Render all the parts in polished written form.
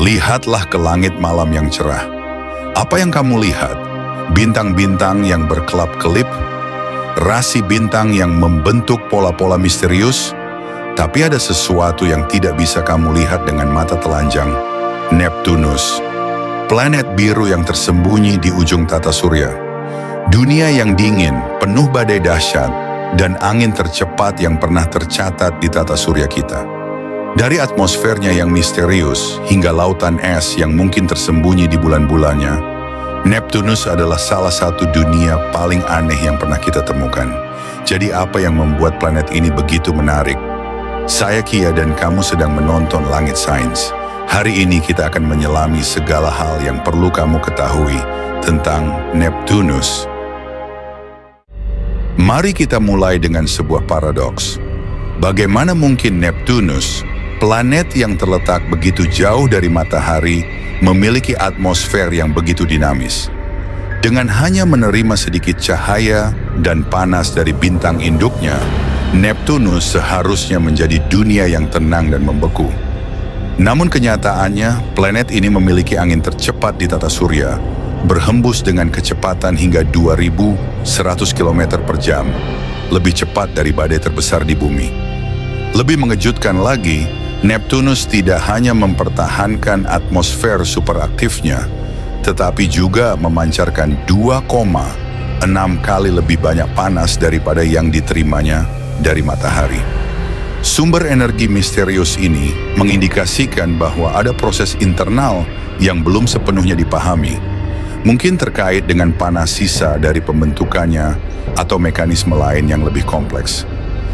Lihatlah ke langit malam yang cerah. Apa yang kamu lihat? Bintang-bintang yang berkelap-kelip? Rasi bintang yang membentuk pola-pola misterius? Tapi ada sesuatu yang tidak bisa kamu lihat dengan mata telanjang. Neptunus. Planet biru yang tersembunyi di ujung tata surya. Dunia yang dingin, penuh badai dahsyat, dan angin tercepat yang pernah tercatat di tata surya kita. Dari atmosfernya yang misterius hingga lautan es yang mungkin tersembunyi di bulan-bulannya, Neptunus adalah salah satu dunia paling aneh yang pernah kita temukan. Jadi apa yang membuat planet ini begitu menarik? Saya Kia dan kamu sedang menonton Langit Sains. Hari ini kita akan menyelami segala hal yang perlu kamu ketahui tentang Neptunus. Mari kita mulai dengan sebuah paradoks. Bagaimana mungkin Neptunus, planet yang terletak begitu jauh dari matahari, memiliki atmosfer yang begitu dinamis? Dengan hanya menerima sedikit cahaya dan panas dari bintang induknya, Neptunus seharusnya menjadi dunia yang tenang dan membeku. Namun kenyataannya, planet ini memiliki angin tercepat di tata surya, berhembus dengan kecepatan hingga 2.100 km per jam, lebih cepat dari badai terbesar di bumi. Lebih mengejutkan lagi, Neptunus tidak hanya mempertahankan atmosfer superaktifnya, tetapi juga memancarkan 2,6 kali lebih banyak panas daripada yang diterimanya dari matahari. Sumber energi misterius ini mengindikasikan bahwa ada proses internal yang belum sepenuhnya dipahami, mungkin terkait dengan panas sisa dari pembentukannya atau mekanisme lain yang lebih kompleks.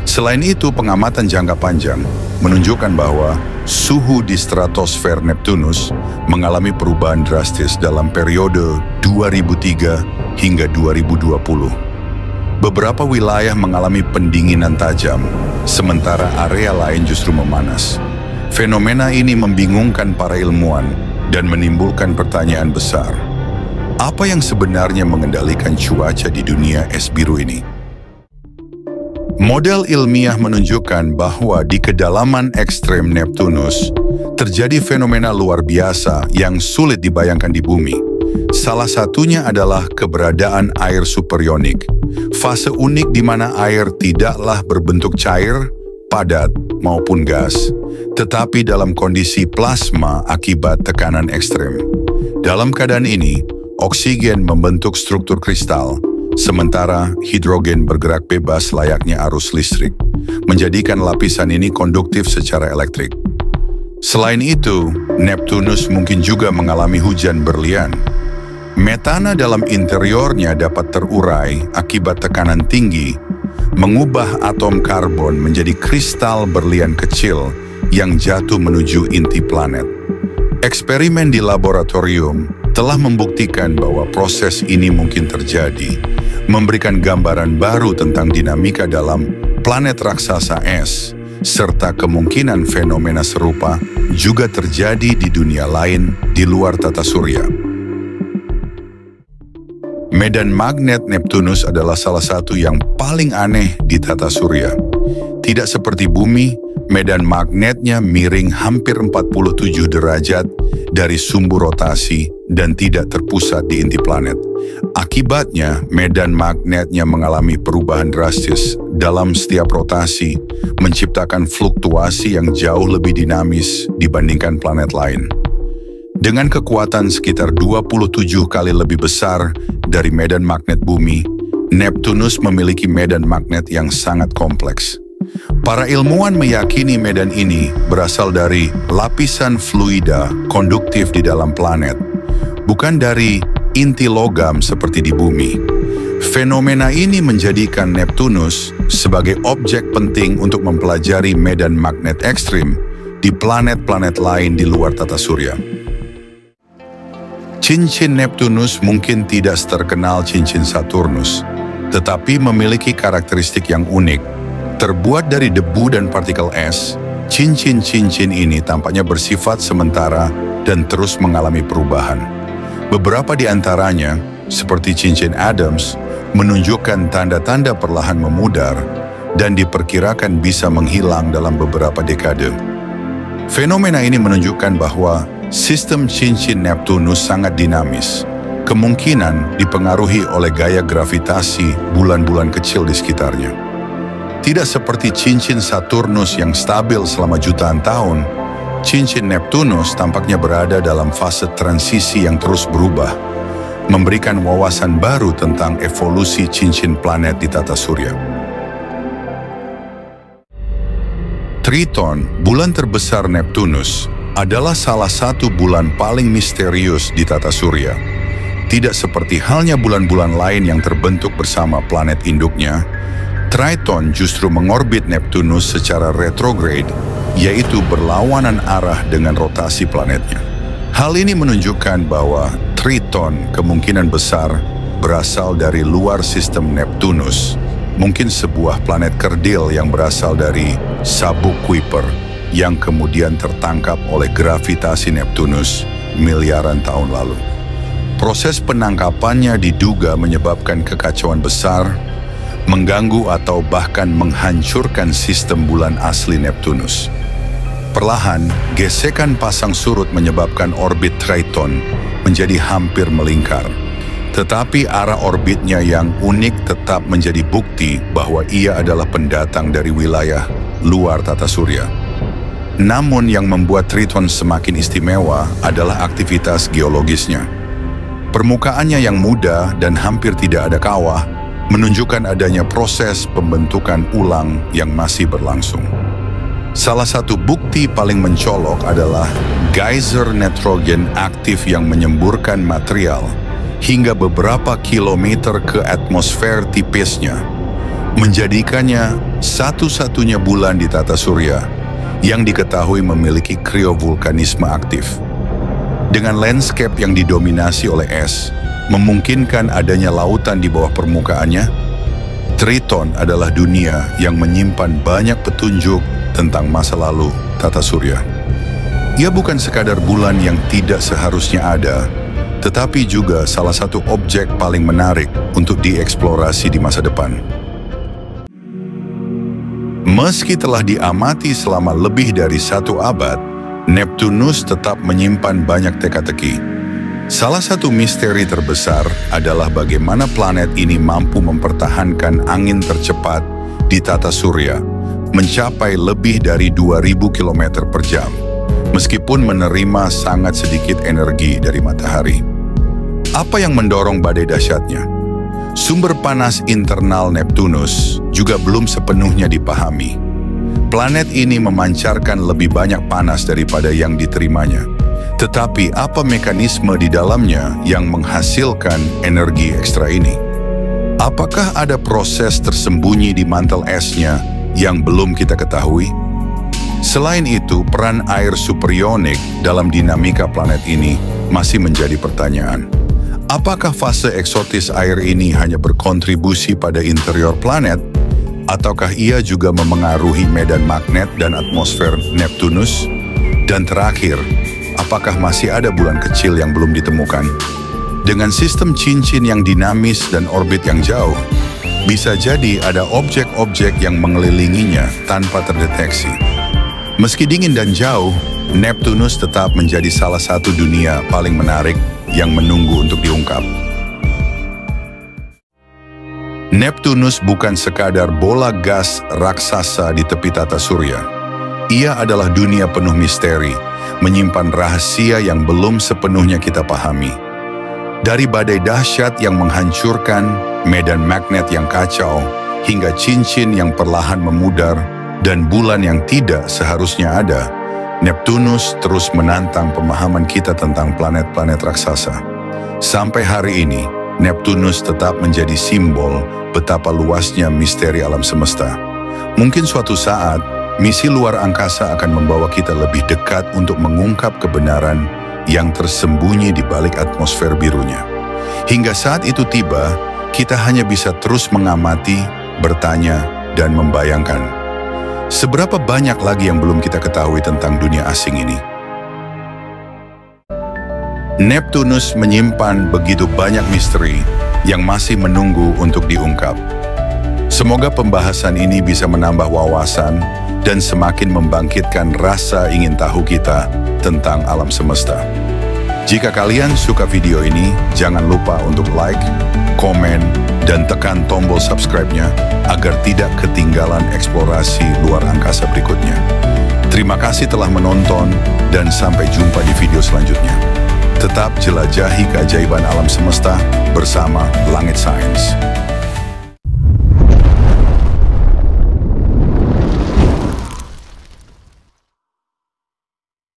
Selain itu, pengamatan jangka panjang menunjukkan bahwa suhu di stratosfer Neptunus mengalami perubahan drastis dalam periode 2003 hingga 2020. Beberapa wilayah mengalami pendinginan tajam, sementara area lain justru memanas. Fenomena ini membingungkan para ilmuwan dan menimbulkan pertanyaan besar. Apa yang sebenarnya mengendalikan cuaca di dunia es biru ini? Model ilmiah menunjukkan bahwa di kedalaman ekstrem Neptunus terjadi fenomena luar biasa yang sulit dibayangkan di bumi. Salah satunya adalah keberadaan air superionik, fase unik di mana air tidaklah berbentuk cair, padat, maupun gas, tetapi dalam kondisi plasma akibat tekanan ekstrem. Dalam keadaan ini, oksigen membentuk struktur kristal, sementara hidrogen bergerak bebas layaknya arus listrik, menjadikan lapisan ini konduktif secara elektrik. Selain itu, Neptunus mungkin juga mengalami hujan berlian. Metana dalam interiornya dapat terurai akibat tekanan tinggi, mengubah atom karbon menjadi kristal berlian kecil yang jatuh menuju inti planet. Eksperimen di laboratorium telah membuktikan bahwa proses ini mungkin terjadi, memberikan gambaran baru tentang dinamika dalam planet raksasa es, serta kemungkinan fenomena serupa juga terjadi di dunia lain di luar tata surya. Medan magnet Neptunus adalah salah satu yang paling aneh di tata surya. Tidak seperti bumi, medan magnetnya miring hampir 47 derajat dari sumbu rotasi dan tidak terpusat di inti planet. Akibatnya, medan magnetnya mengalami perubahan drastis dalam setiap rotasi, menciptakan fluktuasi yang jauh lebih dinamis dibandingkan planet lain. Dengan kekuatan sekitar 27 kali lebih besar dari medan magnet bumi, Neptunus memiliki medan magnet yang sangat kompleks. Para ilmuwan meyakini medan ini berasal dari lapisan fluida konduktif di dalam planet, bukan dari inti logam seperti di bumi. Fenomena ini menjadikan Neptunus sebagai objek penting untuk mempelajari medan magnet ekstrim di planet-planet lain di luar tata surya. Cincin Neptunus mungkin tidak terkenal cincin Saturnus, tetapi memiliki karakteristik yang unik. Terbuat dari debu dan partikel es, cincin-cincin ini tampaknya bersifat sementara dan terus mengalami perubahan. Beberapa di antaranya, seperti cincin Adams, menunjukkan tanda-tanda perlahan memudar dan diperkirakan bisa menghilang dalam beberapa dekade. Fenomena ini menunjukkan bahwa Sistem cincin Neptunus sangat dinamis, kemungkinan dipengaruhi oleh gaya gravitasi bulan-bulan kecil di sekitarnya. Tidak seperti cincin Saturnus yang stabil selama jutaan tahun, cincin Neptunus tampaknya berada dalam fase transisi yang terus berubah, memberikan wawasan baru tentang evolusi cincin planet di tata surya. Triton, bulan terbesar Neptunus, adalah salah satu bulan paling misterius di tata surya. Tidak seperti halnya bulan-bulan lain yang terbentuk bersama planet induknya, Triton justru mengorbit Neptunus secara retrograde, yaitu berlawanan arah dengan rotasi planetnya. Hal ini menunjukkan bahwa Triton kemungkinan besar berasal dari luar sistem Neptunus, mungkin sebuah planet kerdil yang berasal dari sabuk Kuiper yang kemudian tertangkap oleh gravitasi Neptunus miliaran tahun lalu. Proses penangkapannya diduga menyebabkan kekacauan besar, mengganggu atau bahkan menghancurkan sistem bulan asli Neptunus. Perlahan, gesekan pasang surut menyebabkan orbit Triton menjadi hampir melingkar. Tetapi arah orbitnya yang unik tetap menjadi bukti bahwa ia adalah pendatang dari wilayah luar tata surya. Namun yang membuat Triton semakin istimewa adalah aktivitas geologisnya. Permukaannya yang muda dan hampir tidak ada kawah menunjukkan adanya proses pembentukan ulang yang masih berlangsung. Salah satu bukti paling mencolok adalah geyser nitrogen aktif yang menyemburkan material hingga beberapa kilometer ke atmosfer tipisnya, menjadikannya satu-satunya bulan di tata surya yang diketahui memiliki kriovulkanisme aktif. Dengan landscape yang didominasi oleh es, memungkinkan adanya lautan di bawah permukaannya, Triton adalah dunia yang menyimpan banyak petunjuk tentang masa lalu tata surya. Ia bukan sekadar bulan yang tidak seharusnya ada, tetapi juga salah satu objek paling menarik untuk dieksplorasi di masa depan. Meski telah diamati selama lebih dari 1 abad, Neptunus tetap menyimpan banyak teka-teki. Salah satu misteri terbesar adalah bagaimana planet ini mampu mempertahankan angin tercepat di tata surya, mencapai lebih dari 2000 km per jam, meskipun menerima sangat sedikit energi dari matahari. Apa yang mendorong badai dahsyatnya? Sumber panas internal Neptunus juga belum sepenuhnya dipahami. Planet ini memancarkan lebih banyak panas daripada yang diterimanya. Tetapi apa mekanisme di dalamnya yang menghasilkan energi ekstra ini? Apakah ada proses tersembunyi di mantel esnya yang belum kita ketahui? Selain itu, peran air superionik dalam dinamika planet ini masih menjadi pertanyaan. Apakah fase eksotis air ini hanya berkontribusi pada interior planet, ataukah ia juga memengaruhi medan magnet dan atmosfer Neptunus? Dan terakhir, apakah masih ada bulan kecil yang belum ditemukan? Dengan sistem cincin yang dinamis dan orbit yang jauh, bisa jadi ada objek-objek yang mengelilinginya tanpa terdeteksi. Meski dingin dan jauh, Neptunus tetap menjadi salah satu dunia paling menarik yang menunggu untuk diungkap. Neptunus bukan sekadar bola gas raksasa di tepi tata surya. Ia adalah dunia penuh misteri, menyimpan rahasia yang belum sepenuhnya kita pahami. Dari badai dahsyat yang menghancurkan, medan magnet yang kacau, hingga cincin yang perlahan memudar, dan bulan yang tidak seharusnya ada, Neptunus terus menantang pemahaman kita tentang planet-planet raksasa. Sampai hari ini, Neptunus tetap menjadi simbol betapa luasnya misteri alam semesta. Mungkin suatu saat, misi luar angkasa akan membawa kita lebih dekat untuk mengungkap kebenaran yang tersembunyi di balik atmosfer birunya. Hingga saat itu tiba, kita hanya bisa terus mengamati, bertanya, dan membayangkan. Seberapa banyak lagi yang belum kita ketahui tentang dunia asing ini? Neptunus menyimpan begitu banyak misteri yang masih menunggu untuk diungkap. Semoga pembahasan ini bisa menambah wawasan dan semakin membangkitkan rasa ingin tahu kita tentang alam semesta. Jika kalian suka video ini, jangan lupa untuk like, komen, dan tekan tombol subscribe-nya agar tidak ketinggalan eksplorasi luar angkasa berikutnya. Terima kasih telah menonton dan sampai jumpa di video selanjutnya. Tetap jelajahi keajaiban alam semesta bersama Langit Sains.